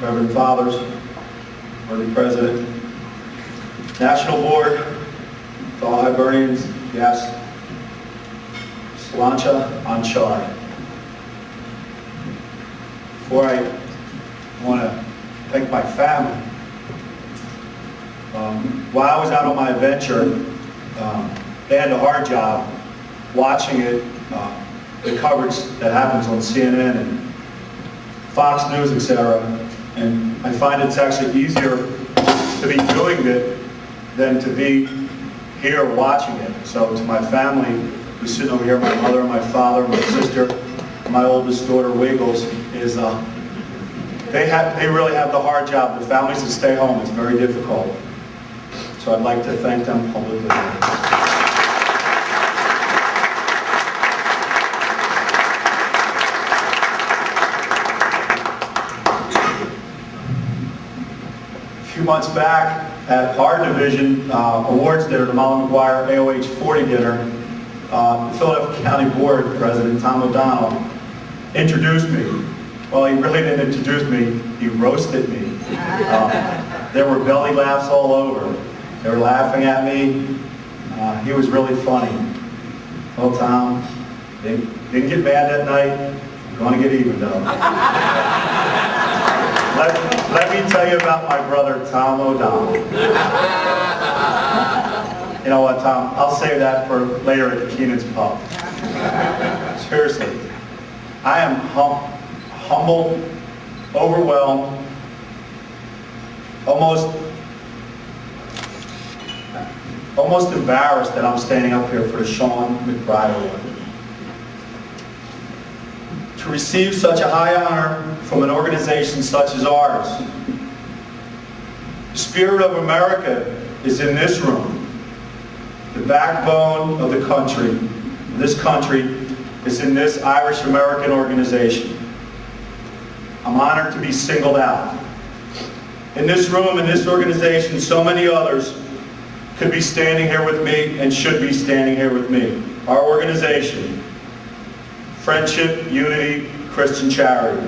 Reverend Fathers, worthy President, National Board, to all Hibernians, guests, Sláinte an Seard. Before I want to thank my family. While I was out on my adventure, they had a hard job watching it, the coverage that happens on CNN and Fox News, etc. And I find it's actually easier to be doing it than to be here watching it. So to my family, who's sitting over here, my mother, my father, my sister, my oldest daughter, Wiggles, is they really have the hard job. The families that stay home, it's very difficult. So I'd like to thank them publicly. A few months back at our division awards dinner, the Molly McGuire AOH 40 dinner, the Philadelphia County Board President Tom O'Donnell introduced me. Well, he really didn't introduce me, he roasted me. There were belly laughs all over. They were laughing at me. He was really funny. Well, Tom, didn't get mad that night. I'm going to get even though. Let me tell you about my brother, Tom O'Donnell. You know what, Tom? I'll save that for later at Keenan's Pub. Seriously, I am humbled, overwhelmed, almost embarrassed that I'm standing up here for the Sean McBride Award. To receive such a high honor from an organization such as ours. The spirit of America is in this room. The backbone of the country, this country, is in this Irish American organization. I'm honored to be singled out. In this room, in this organization, so many others could be standing here with me and should be standing here with me. Our organization, Friendship, Unity, Christian Charity.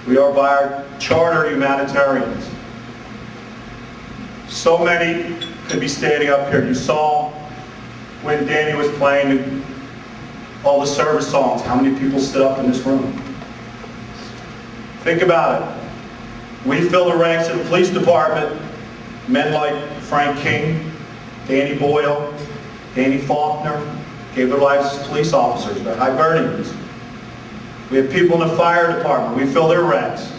We are by our charter humanitarians. So many could be standing up here. You saw when Danny was playing all the service songs, how many people stood up in this room. Think about it. We fill the ranks of the police department, men like Frank King, Danny Boyle, Danny Faulkner, gave their lives as police officers. They're Hibernians. We have people in the fire department. We fill their ranks.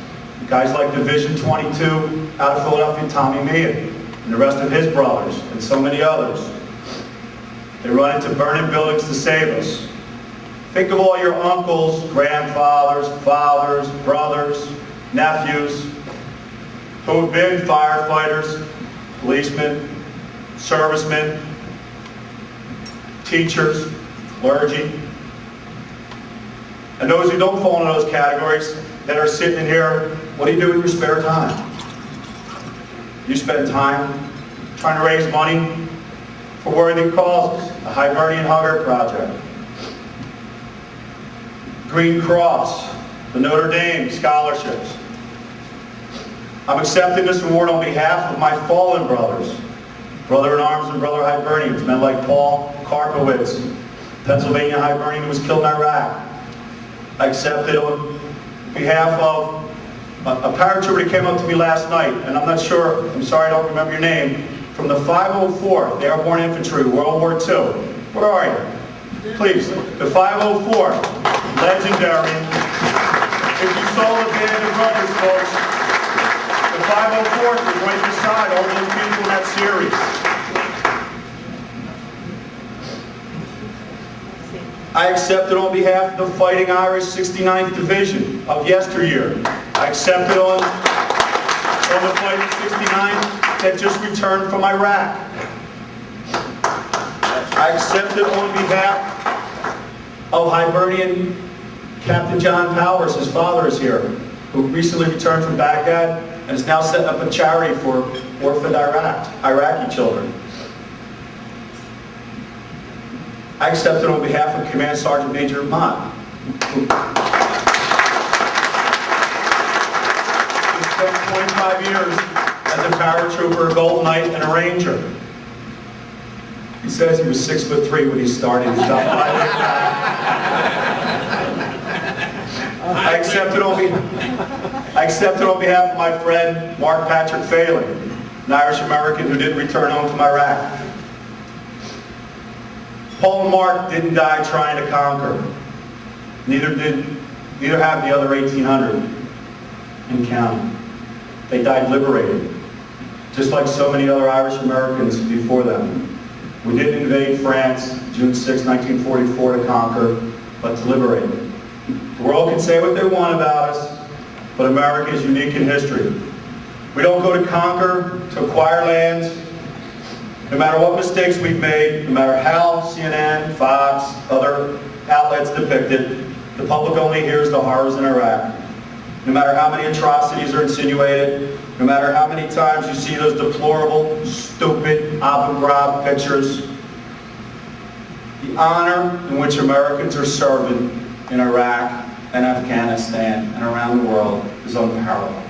Guys like Division 22 out of Philadelphia, Tommy Meehan, and the rest of his brothers, and so many others. They run into burning buildings to save us. Think of all your uncles, grandfathers, fathers, brothers, nephews, who have been firefighters, policemen, servicemen, teachers, clergy, and those who don't fall into those categories that are sitting in here. What do you do with your spare time? You spend time trying to raise money for worthy causes, the Hibernian Hunger Project, Green Cross, the Notre Dame scholarships. I'm accepting this award on behalf of my fallen brothers, brother-in-arms and brother Hibernians, men like Paul Karpowitz, Pennsylvania Hibernian who was killed in Iraq. I accept it on behalf of a paratrooper that came up to me last night, and I'm sorry I don't remember your name, from the 504th Airborne Infantry, World War II. Where are you? Please, the 504, legendary. If you saw the Band of Brothers, folks, the 504th was right beside all those people in that series. I accept it on behalf of the Fighting Irish 69th Division of yesteryear. I accept it on the Fighting 69th that just returned from Iraq. I accept it on behalf of Hibernian Captain John Powers. His father is here, who recently returned from Baghdad and is now setting up a charity for orphaned Iraqi children. I accept it on behalf of Command Sergeant Major Mott, who spent 25 years as a paratrooper, a Gold Knight, and a Ranger. He says he was 6'3" when he started. He's about 5'8". I accepted on behalf of my friend Mark Patrick Phelan, an Irish American who didn't return home from Iraq. Paul and Mark didn't die trying to conquer. Neither have the other 1,800 and counting. They died liberated, just like so many other Irish Americans before them. We didn't invade France June 6, 1944 to conquer, but to liberate. The world can say what they want about us, but America is unique in history. We don't go to conquer, to acquire lands. No matter what mistakes we've made, no matter how CNN, Fox, other outlets depict it, the public only hears the horrors in Iraq. No matter how many atrocities are insinuated, no matter how many times you see those deplorable, stupid Abu Ghraib pictures, the honor in which Americans are serving in Iraq and Afghanistan and around the world is unparalleled.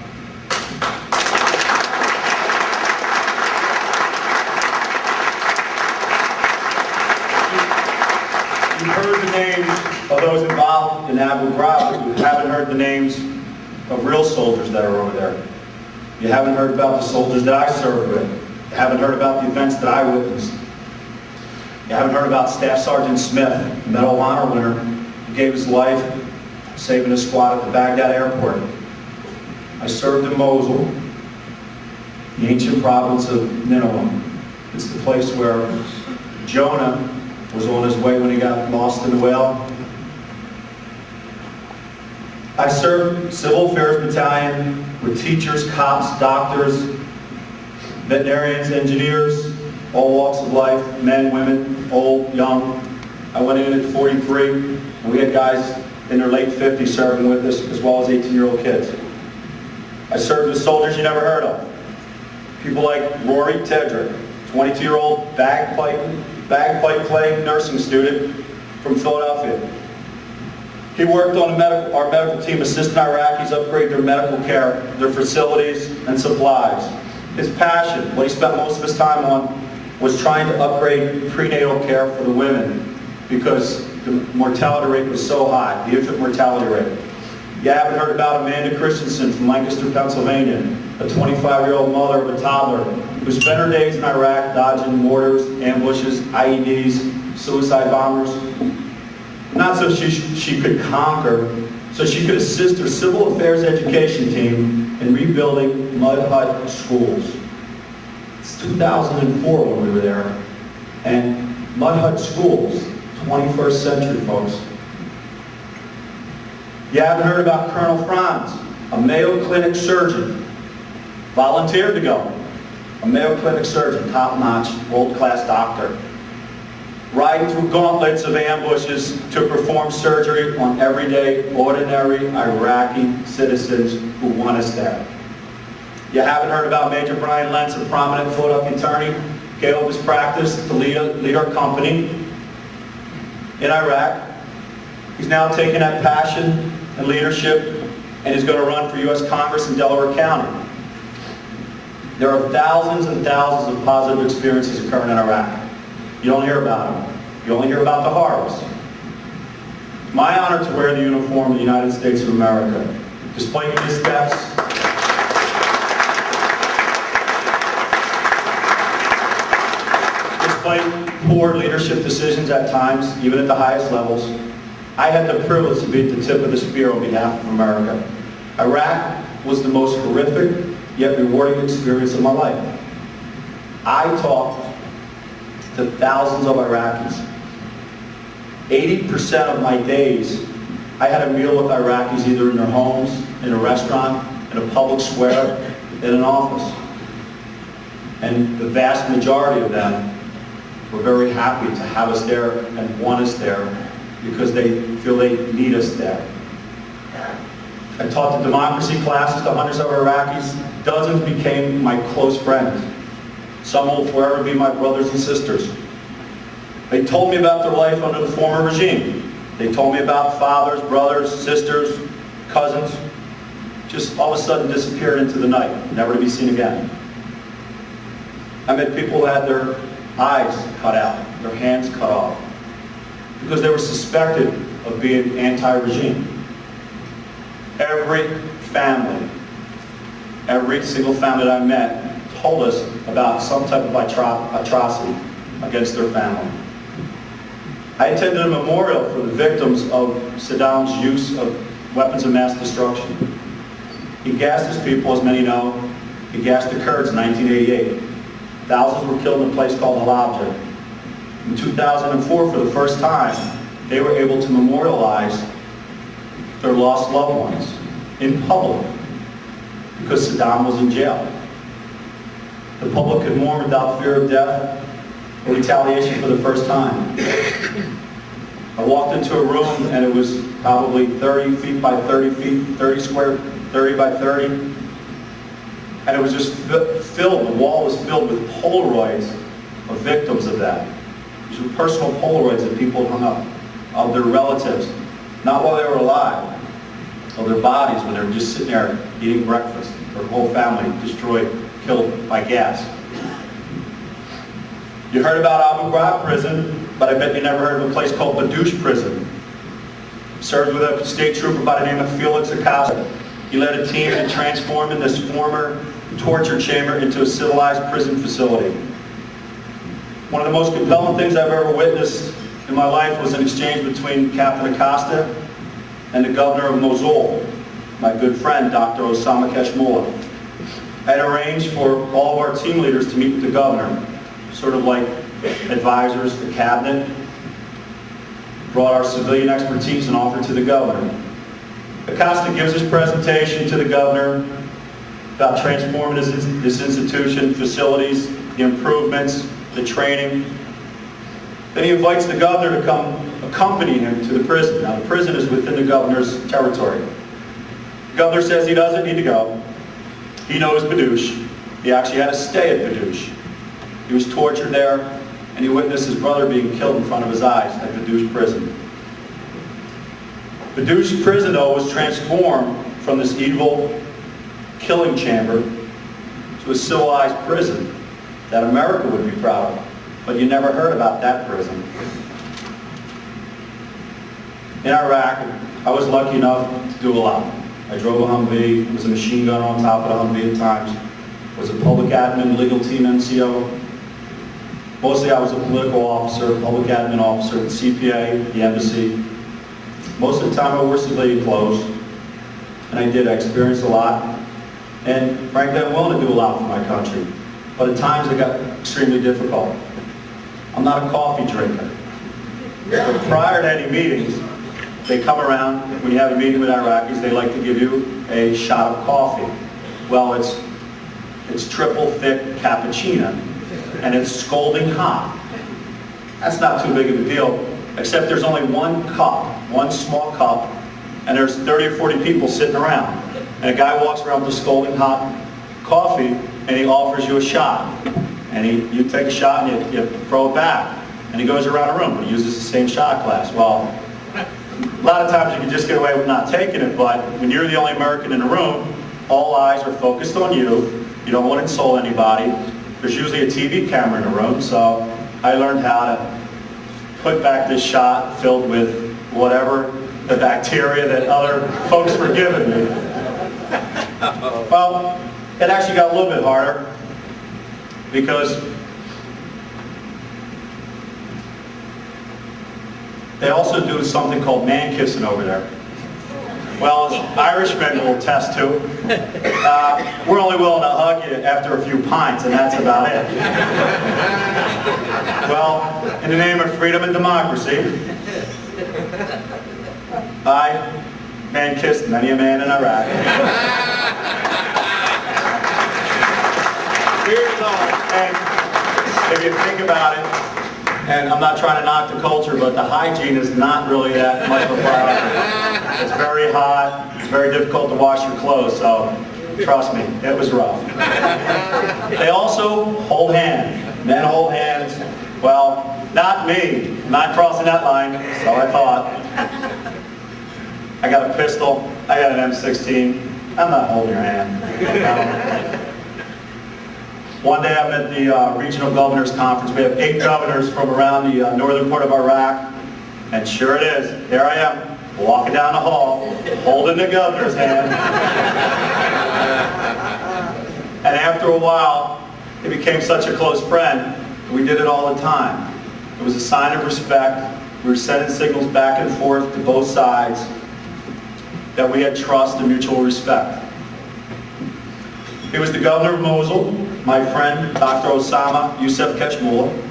You've heard the names of those involved in Abu Ghraib, but you haven't heard the names of real soldiers that are over there. You haven't heard about the soldiers that I served with. You haven't heard about the events that I witnessed. You haven't heard about Staff Sergeant Smith, the Medal of Honor winner, who gave his life saving a squad at the Baghdad airport. I served in Mosul, the ancient province of Nineveh. It's the place where Jonah was on his way when he got lost in the whale. I served Civil Affairs Battalion with teachers, cops, doctors, veterinarians, engineers, all walks of life, men, women, old, young. I went in at 43, and we had guys in their late 50s serving with us, as well as 18-year-old kids. I served with soldiers you never heard of. People like Rory Tedrick, 22-year-old bagpipe playing nursing student from Philadelphia. He worked on our medical team assisting Iraqis upgrade their medical care, their facilities, and supplies. His passion, what he spent most of his time on, was trying to upgrade prenatal care for the women because the mortality rate was so high, the infant mortality rate. You haven't heard about Amanda Christensen from Lancaster, Pennsylvania, a 25-year-old mother of a toddler who spent her days in Iraq dodging mortars, ambushes, IEDs, suicide bombers. Not so she could conquer, so she could assist her civil affairs education team in rebuilding mud hut schools. It's 2004 when we were there, and mud hut schools, 21st century, folks. You haven't heard about Colonel Franz, a Mayo Clinic surgeon, volunteered to go. A Mayo Clinic surgeon, top-notch, world-class doctor, riding through gauntlets of ambushes to perform surgery on everyday, ordinary Iraqi citizens who want us there. You haven't heard about Major Brian Lentz, a prominent Philadelphia attorney, gave up his practice to lead our company in Iraq. He's now taken that passion and leadership and is going to run for U.S. Congress in Delaware County. There are thousands and thousands of positive experiences occurring in Iraq. You don't hear about them. You only hear about the horrors. My honor to wear the uniform of the United States of America. Despite missteps, despite poor leadership decisions at times, even at the highest levels, I had the privilege to be at the tip of the spear on behalf of America. Iraq was the most horrific yet rewarding experience of my life. I talked to thousands of Iraqis. 80% of my days, I had a meal with Iraqis either in their homes, in a restaurant, in a public square, in an office. And the vast majority of them were very happy to have us there and want us there because they feel they need us there. I taught the democracy classes to hundreds of Iraqis. Dozens became my close friends. Some will forever be my brothers and sisters. They told me about their life under the former regime. They told me about fathers, brothers, sisters, cousins just all of a sudden disappeared into the night, never to be seen again. I met people that had their eyes cut out, their hands cut off, because they were suspected of being anti-regime. Every family, every single family that I met told us about some type of atrocity against their family. I attended a memorial for the victims of Saddam's use of weapons of mass destruction. He gassed his people, as many know. He gassed the Kurds in 1988. Thousands were killed in a place called Halabja. In 2004, for the first time, they were able to memorialize their lost loved ones in public because Saddam was in jail. The public could mourn without fear of death or retaliation for the first time. I walked into a room and it was probably 30 feet by 30 feet, 30 by 30. And it was just filled, the wall was filled with Polaroids of victims of that. These were personal Polaroids that people hung up of their relatives, not while they were alive, of their bodies when they were just sitting there eating breakfast. Their whole family destroyed, killed by gas. You heard about Abu Ghraib prison, but I bet you never heard of a place called Badouche prison. Served with a state trooper by the name of Felix Acosta. He led a team that transformed this former torture chamber into a civilized prison facility. One of the most compelling things I've ever witnessed in my life was an exchange between Captain Acosta and the governor of Mosul, my good friend, Dr. Osama Keshmullah. I had arranged for all of our team leaders to meet with the governor, sort of like advisors, the cabinet, brought our civilian expertise and offered to the governor. Acosta gives his presentation to the governor about transforming his institution, facilities, the improvements, the training. Then he invites the governor to come accompany him to the prison. Now the prison is within the governor's territory. The governor says he doesn't need to go. He knows Badouche. He actually had to stay at Badouche. He was tortured there, and he witnessed his brother being killed in front of his eyes at Badouche prison. Badouche prison, though, was transformed from this evil killing chamber to a civilized prison that America would be proud of. But you never heard about that prison. In Iraq, I was lucky enough to do a lot. I drove a Humvee, was a machine gunner on top of the Humvee at times, was a public admin, legal team NCO. Mostly I was a political officer, public admin officer, the CPA, the embassy. Most of the time I wore civilian clothes, and I experienced a lot. And frankly, I'm willing to do a lot for my country. But at times it got extremely difficult. I'm not a coffee drinker. But prior to any meetings, they come around, when you have a meeting with Iraqis, they like to give you a shot of coffee. Well, it's triple thick cappuccino, and it's scalding hot. That's not too big of a deal, except there's only one cup, one small cup, and there's 30 or 40 people sitting around. And a guy walks around with a scalding hot coffee, and he offers you a shot. And you take a shot and you throw it back. And he goes around the room, and he uses the same shot glass. Well, a lot of times you can just get away with not taking it, but when you're the only American in the room, all eyes are focused on you. You don't want to insult anybody. There's usually a TV camera in the room, so I learned how to put back this shot filled with whatever the bacteria that other folks were giving me. Well, it actually got a little bit harder because they also do something called man kissing over there. Well, as Irishmen will attest to, we're only willing to hug you after a few pints, and that's about it. Well, in the name of freedom and democracy, I man kissed many a man in Iraq. And if you think about it, and I'm not trying to knock the culture, but the hygiene is not really that much of a priority. It's very hot, it's very difficult to wash your clothes, so trust me, it was rough. They also hold hands. Men hold hands. Well, not me. I'm not crossing that line, so I thought. I got a pistol, I got an M16. I'm not holding your hand. One day I'm at the Regional Governors Conference. We have 8 governors from around the northern part of Iraq. And sure it is, there I am, walking down the hall, holding the governor's hand. And after a while, he became such a close friend, we did it all the time. It was a sign of respect. We were sending signals back and forth to both sides that we had trust and mutual respect. He was the governor of Mosul, my friend, Dr. Osama Yusuf Keshmullah.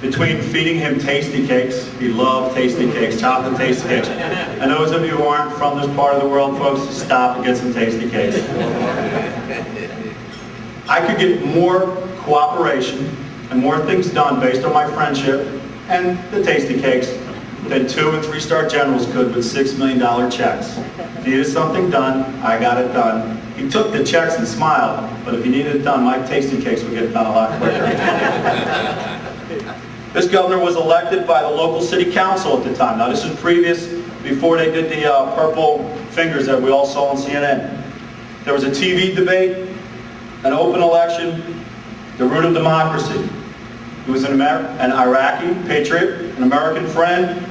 Between feeding him tasty cakes, he loved tasty cakes, chocolate tasty cakes. And those of you who aren't from this part of the world, folks, stop and get some tasty cakes. I could get more cooperation and more things done based on my friendship and the tasty cakes than 2- and 3-star generals could with $6 million checks. If he needed something done, I got it done. He took the checks and smiled, but if he needed it done, my tasty cakes would get it done a lot quicker. This governor was elected by the local city council at the time. Now this is before they did the purple fingers that we all saw on CNN. There was a TV debate, an open election, the root of democracy. He was an Iraqi patriot, an American friend,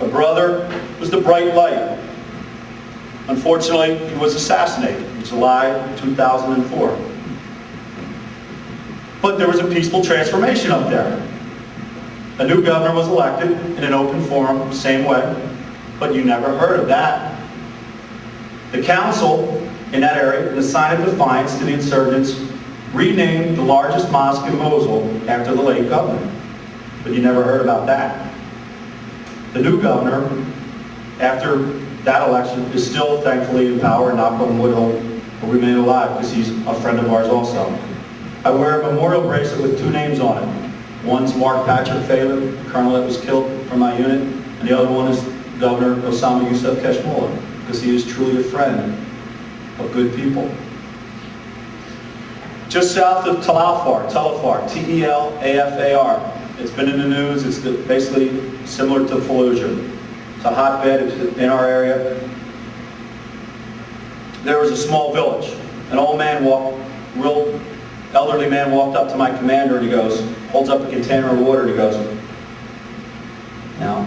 a brother, was the bright light. Unfortunately, he was assassinated in July 2004. But there was a peaceful transformation up there. A new governor was elected in an open forum, same way, but you never heard of that. The council in that area, in a sign of defiance to the insurgents, renamed the largest mosque in Mosul after the late governor. But you never heard about that. The new governor, after that election, is still thankfully in power, knock on wood, will remain alive because he's a friend of ours also. I wear a memorial bracelet with 2 names on it. One's Mark Patrick Phelan, the colonel that was killed from my unit, and the other one is Governor Osama Yusuf Keshmullah, because he is truly a friend of good people. Just south of Telafar, T-E-L-A-F-A-R. It's been in the news. It's basically similar to Fallujah. It's a hotbed in our area. There was a small village. An old man real elderly man walked up to my commander and he goes, holds up a container of water and he goes, now,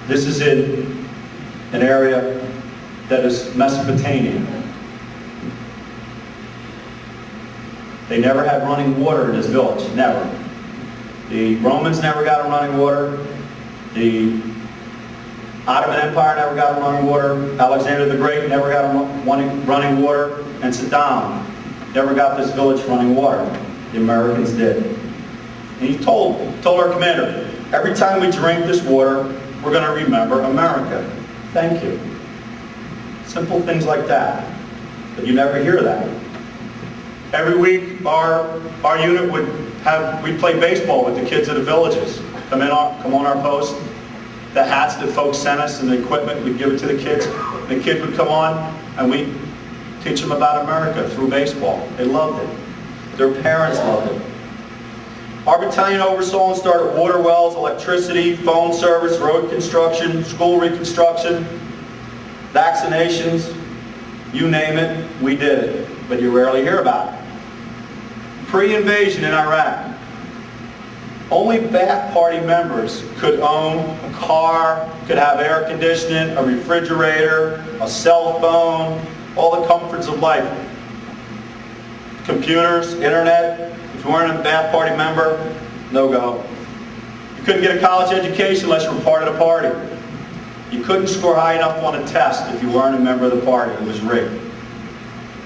this is in an area that is Mesopotamia. They never had running water in this village, never. The Romans never got running water. The Ottoman Empire never got running water. Alexander the Great never got running water. And Saddam never got this village running water. The Americans did. And he told our commander, every time we drink this water, we're going to remember America. Thank you. Simple things like that. But you never hear that. Every week, our unit we'd play baseball with the kids of the villages. Come on our post. The hats that folks sent us and the equipment, we'd give it to the kids. The kids would come on and we'd teach them about America through baseball. They loved it. Their parents loved it. Our battalion oversaw and started water wells, electricity, phone service, road construction, school reconstruction, vaccinations, you name it, we did it. But you rarely hear about it. Pre-invasion in Iraq, only Ba'ath Party members could own a car, could have air conditioning, a refrigerator, a cell phone, all the comforts of life. Computers, internet. If you weren't a Ba'ath Party member, no go. You couldn't get a college education unless you were part of the party. You couldn't score high enough on a test if you weren't a member of the party. It was rigged.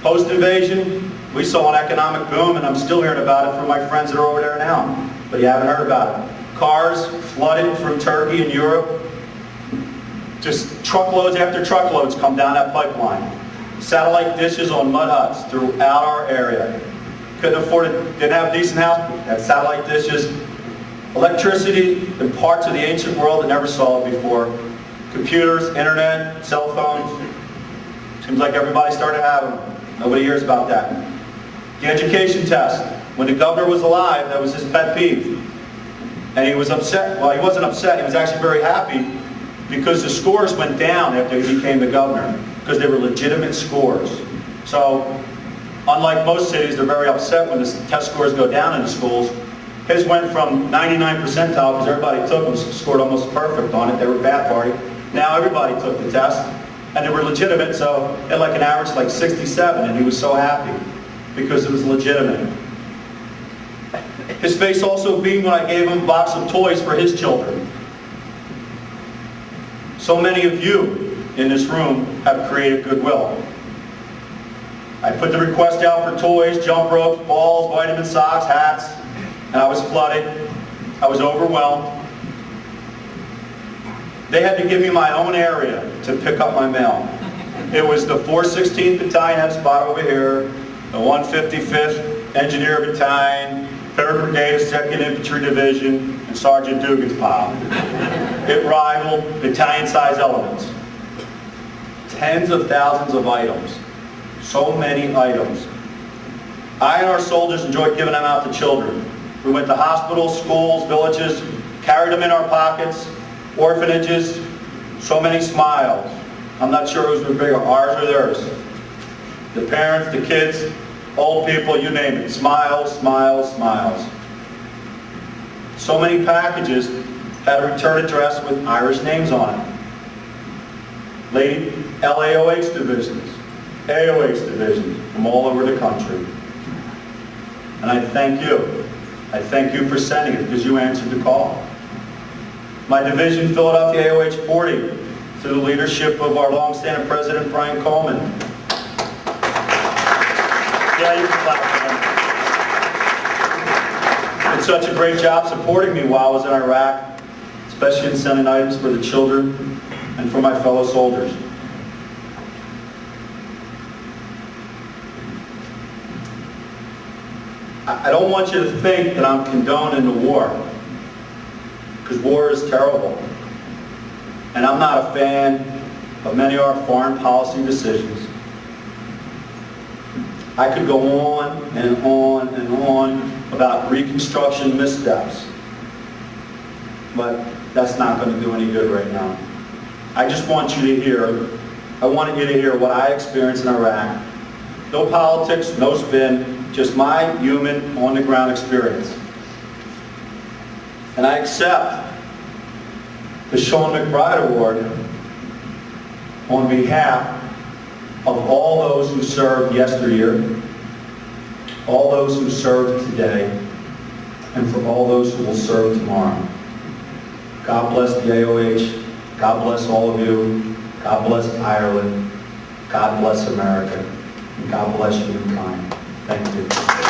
Post-invasion, we saw an economic boom, and I'm still hearing about it from my friends that are over there now. But you haven't heard about it. Cars flooded from Turkey and Europe. Just truckloads after truckloads come down that pipeline. Satellite dishes on mud huts throughout our area. Couldn't afford it, didn't have a decent house, had satellite dishes. Electricity in parts of the ancient world that never saw it before. Computers, internet, cell phones. Seems like everybody started having them. Nobody hears about that. The education test. When the governor was alive, that was his pet peeve. And he was upset. Well, he wasn't upset. He was actually very happy because the scores went down after he became the governor. because they were legitimate scores. So, unlike most cities, they're very upset when the test scores go down in the schools. His went from 99 percentile, because everybody took them, scored almost perfect on it. They were a bad party. Now everybody took the test, and they were legitimate, so he had like an average like 67, and he was so happy because it was legitimate. His face also beamed when I gave him a box of toys for his children. So many of you in this room have created goodwill. I put the request out for toys, jump ropes, balls, vitamin socks, hats, and I was flooded. I was overwhelmed. They had to give me my own area to pick up my mail. It was the 416th Battalion had a spot over here, the 155th Engineer Battalion, 3rd Brigade, 2nd Infantry Division, and Sergeant Dugan's pile. It rivaled battalion-size elements. Tens of thousands of items. So many items. I and our soldiers enjoyed giving them out to children. We went to hospitals, schools, villages, carried them in our pockets, orphanages, so many smiles. I'm not sure whose were bigger, ours or theirs. The parents, the kids, old people, you name it. Smiles, smiles, smiles. So many packages had a return address with Irish names on it. Lady LAOH divisions, AOH divisions from all over the country. And I thank you. I thank you for sending it because you answered the call. My division, Philadelphia AOH 40, through the leadership of our longstanding President Brian Coleman. Yeah, you can clap for him. Did such a great job supporting me while I was in Iraq, especially in sending items for the children and for my fellow soldiers. I don't want you to think that I'm condoning the war, because war is terrible. And I'm not a fan of many of our foreign policy decisions. I could go on and on and on about Reconstruction missteps, but that's not going to do any good right now. I just want you to hear, I wanted you to hear what I experienced in Iraq. No politics, no spin, just my human, on-the-ground experience. And I accept the Sean McBride Award on behalf of all those who served yesteryear, all those who served today, and for all those who will serve tomorrow. God bless the AOH. God bless all of you. God bless Ireland. God bless America. And God bless humankind. Thank you.